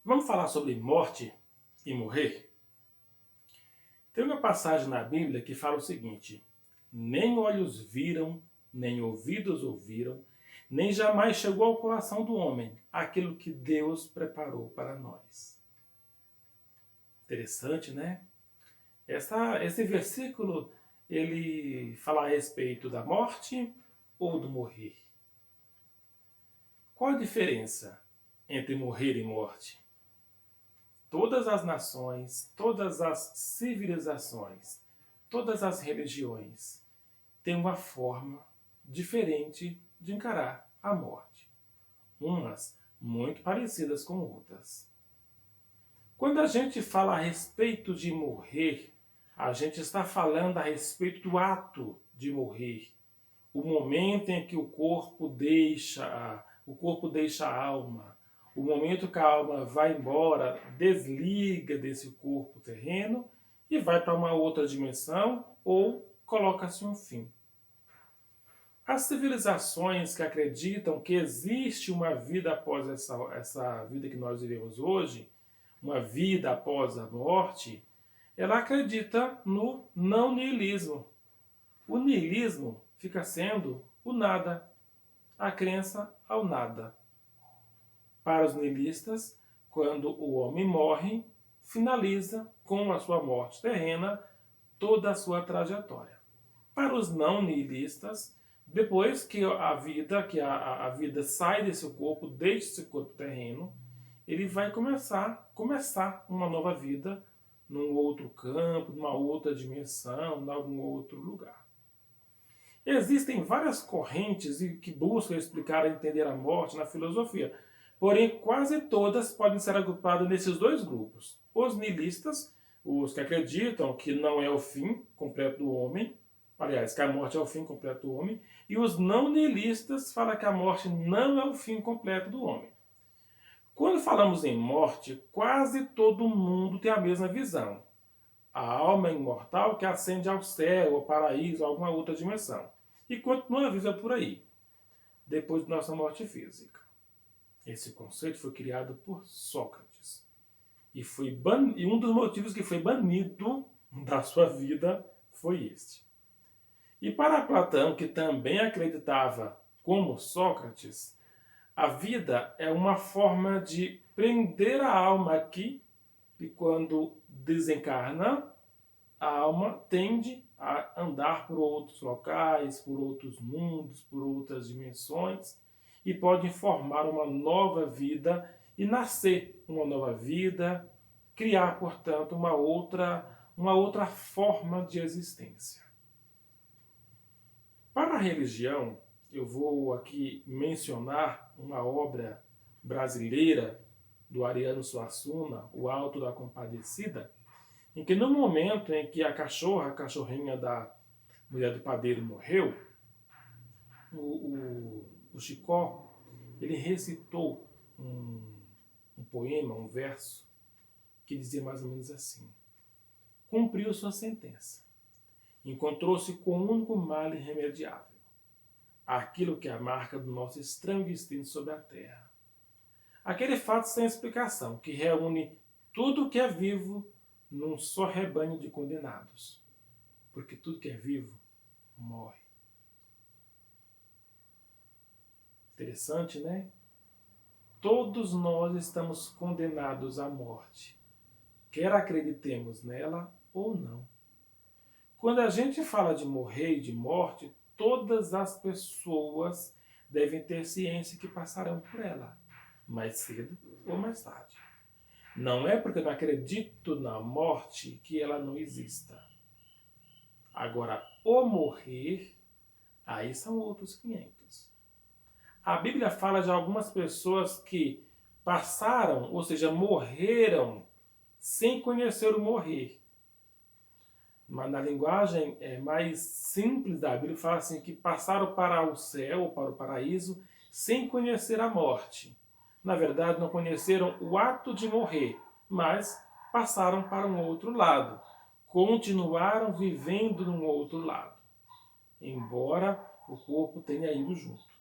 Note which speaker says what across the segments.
Speaker 1: Vamos falar sobre morte e morrer? Tem uma passagem na Bíblia que fala o seguinte: nem olhos viram, nem ouvidos ouviram, nem jamais chegou ao coração do homem aquilo que Deus preparou para nós. Interessante, né? Esse versículo, ele fala a respeito da morte ou do morrer. Qual a diferença entre morrer e morte? Todas as nações, todas as civilizações, todas as religiões têm uma forma diferente de encarar a morte. Umas muito parecidas com outras. Quando a gente fala a respeito de morrer, a gente está falando a respeito do ato de morrer. O momento em que o corpo deixa a alma. O momento que a alma vai embora, desliga desse corpo terreno e vai para uma outra dimensão ou coloca-se um fim. As civilizações que acreditam que existe uma vida após essa vida que nós vivemos hoje, uma vida após a morte, ela acredita no não niilismo. O niilismo fica sendo o nada, a crença ao nada. Para os niilistas, quando o homem morre, finaliza com a sua morte terrena toda a sua trajetória. Para os não niilistas, depois que a vida sai desse corpo, deixa esse corpo terreno, ele vai começar uma nova vida num outro campo, numa outra dimensão, em algum outro lugar. Existem várias correntes que buscam explicar e entender a morte na filosofia, porém quase todas podem ser agrupadas nesses dois grupos. Os niilistas, os que acreditam que não é o fim completo do homem, aliás, que a morte é o fim completo do homem, e os não niilistas falam que a morte não é o fim completo do homem. Quando falamos em morte, quase todo mundo tem a mesma visão. A alma é imortal que ascende ao céu, ao paraíso, a alguma outra dimensão. E continua viva por aí, depois de nossa morte física. Esse conceito foi criado por Sócrates. E um dos motivos que foi banido da sua vida foi este. E para Platão, que também acreditava como Sócrates, a vida é uma forma de prender a alma aqui, e quando desencarna, a alma tende a andar por outros locais, por outros mundos, por outras dimensões, e pode formar uma nova vida e nascer uma nova vida, criar, portanto, uma outra forma de existência. Para a religião, eu vou aqui mencionar uma obra brasileira do Ariano Suassuna, O Alto da Compadecida, em que no momento em que a cachorrinha da mulher do padeiro morreu, o Chicó, ele recitou um poema, um verso, que dizia mais ou menos assim: cumpriu sua sentença, encontrou-se com o único mal irremediável, aquilo que é a marca do nosso estranho destino sobre a terra. Aquele fato sem explicação, que reúne tudo que é vivo num só rebanho de condenados. Porque tudo que é vivo morre. Interessante, né? Todos nós estamos condenados à morte, quer acreditemos nela ou não. Quando a gente fala de morrer e de morte, todas as pessoas devem ter ciência que passarão por ela, mais cedo ou mais tarde. Não é porque eu não acredito na morte que ela não exista. Agora, o morrer, aí são outros 500. A Bíblia fala de algumas pessoas que passaram, ou seja, morreram sem conhecer o morrer. Mas na linguagem mais simples da Bíblia fala assim que passaram para o céu, ou para o paraíso, sem conhecer a morte. Na verdade, não conheceram o ato de morrer, mas passaram para um outro lado. Continuaram vivendo num outro lado, embora o corpo tenha ido junto.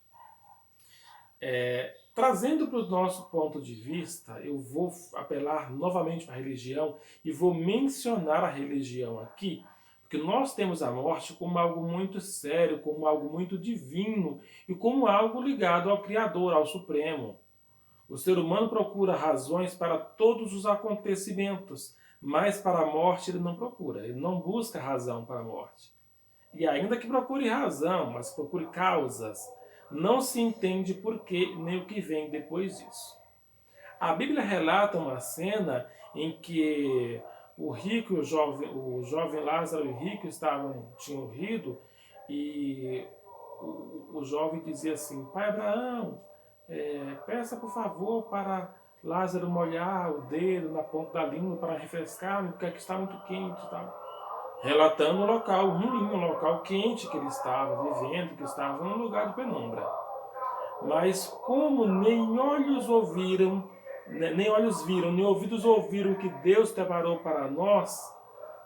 Speaker 1: Trazendo para o nosso ponto de vista, eu vou apelar novamente para a religião e vou mencionar a religião aqui, porque nós temos a morte como algo muito sério, como algo muito divino e como algo ligado ao Criador, ao Supremo. O ser humano procura razões para todos os acontecimentos, mas para a morte ele não procura, ele não busca razão para a morte. E ainda que procure razão, mas procure causas, não se entende por que nem o que vem depois disso. A Bíblia relata uma cena em que o rico e o jovem Lázaro e o rico tinham rido e o jovem dizia assim: Pai Abraão, peça por favor para Lázaro molhar o dedo na ponta da língua para refrescar, porque aqui está muito quente e tal. Relatando um local ruim, um local quente que ele estava vivendo, que estava num lugar de penumbra. Mas como nem olhos ouviram, nem olhos viram, nem ouvidos ouviram o que Deus preparou para nós,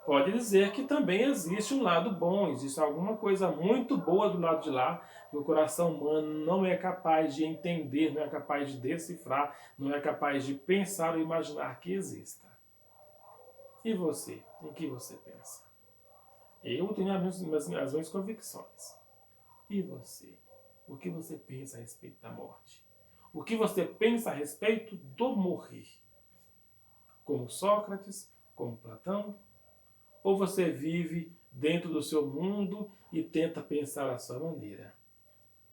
Speaker 1: pode dizer que também existe um lado bom, existe alguma coisa muito boa do lado de lá, que o coração humano não é capaz de entender, não é capaz de decifrar, não é capaz de pensar ou imaginar que exista. E você? Em que você pensa? Eu tenho as minhas convicções. E você? O que você pensa a respeito da morte? O que você pensa a respeito do morrer? Como Sócrates? Como Platão? Ou você vive dentro do seu mundo e tenta pensar à sua maneira?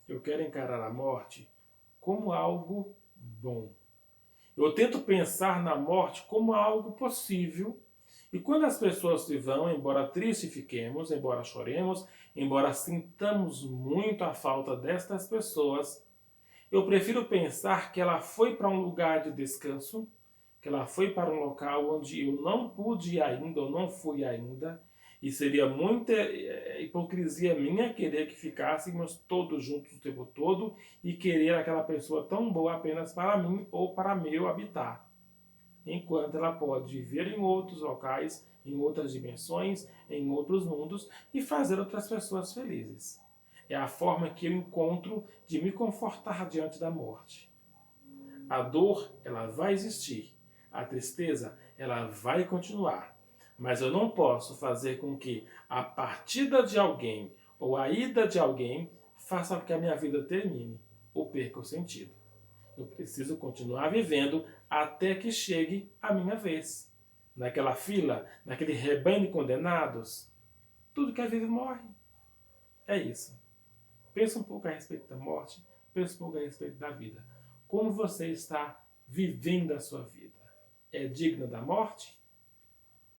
Speaker 1: Eu quero encarar a morte como algo bom. Eu tento pensar na morte como algo possível. E quando as pessoas se vão, embora tristes fiquemos, embora choremos, embora sintamos muito a falta destas pessoas, eu prefiro pensar que ela foi para um lugar de descanso, que ela foi para um local onde eu não pude ir ainda, ou não fui ainda, e seria muita hipocrisia minha querer que ficássemos todos juntos o tempo todo e querer aquela pessoa tão boa apenas para mim ou para meu habitar. Enquanto ela pode viver em outros locais, em outras dimensões, em outros mundos e fazer outras pessoas felizes. É a forma que eu encontro de me confortar diante da morte. A dor, ela vai existir. A tristeza, ela vai continuar. Mas eu não posso fazer com que a partida de alguém ou a ida de alguém faça com que a minha vida termine ou perca o sentido. Eu preciso continuar vivendo até que chegue a minha vez. Naquela fila, naquele rebanho de condenados, tudo que é vivo morre. É isso. Pensa um pouco a respeito da morte, pensa um pouco a respeito da vida. Como você está vivendo a sua vida? É digna da morte?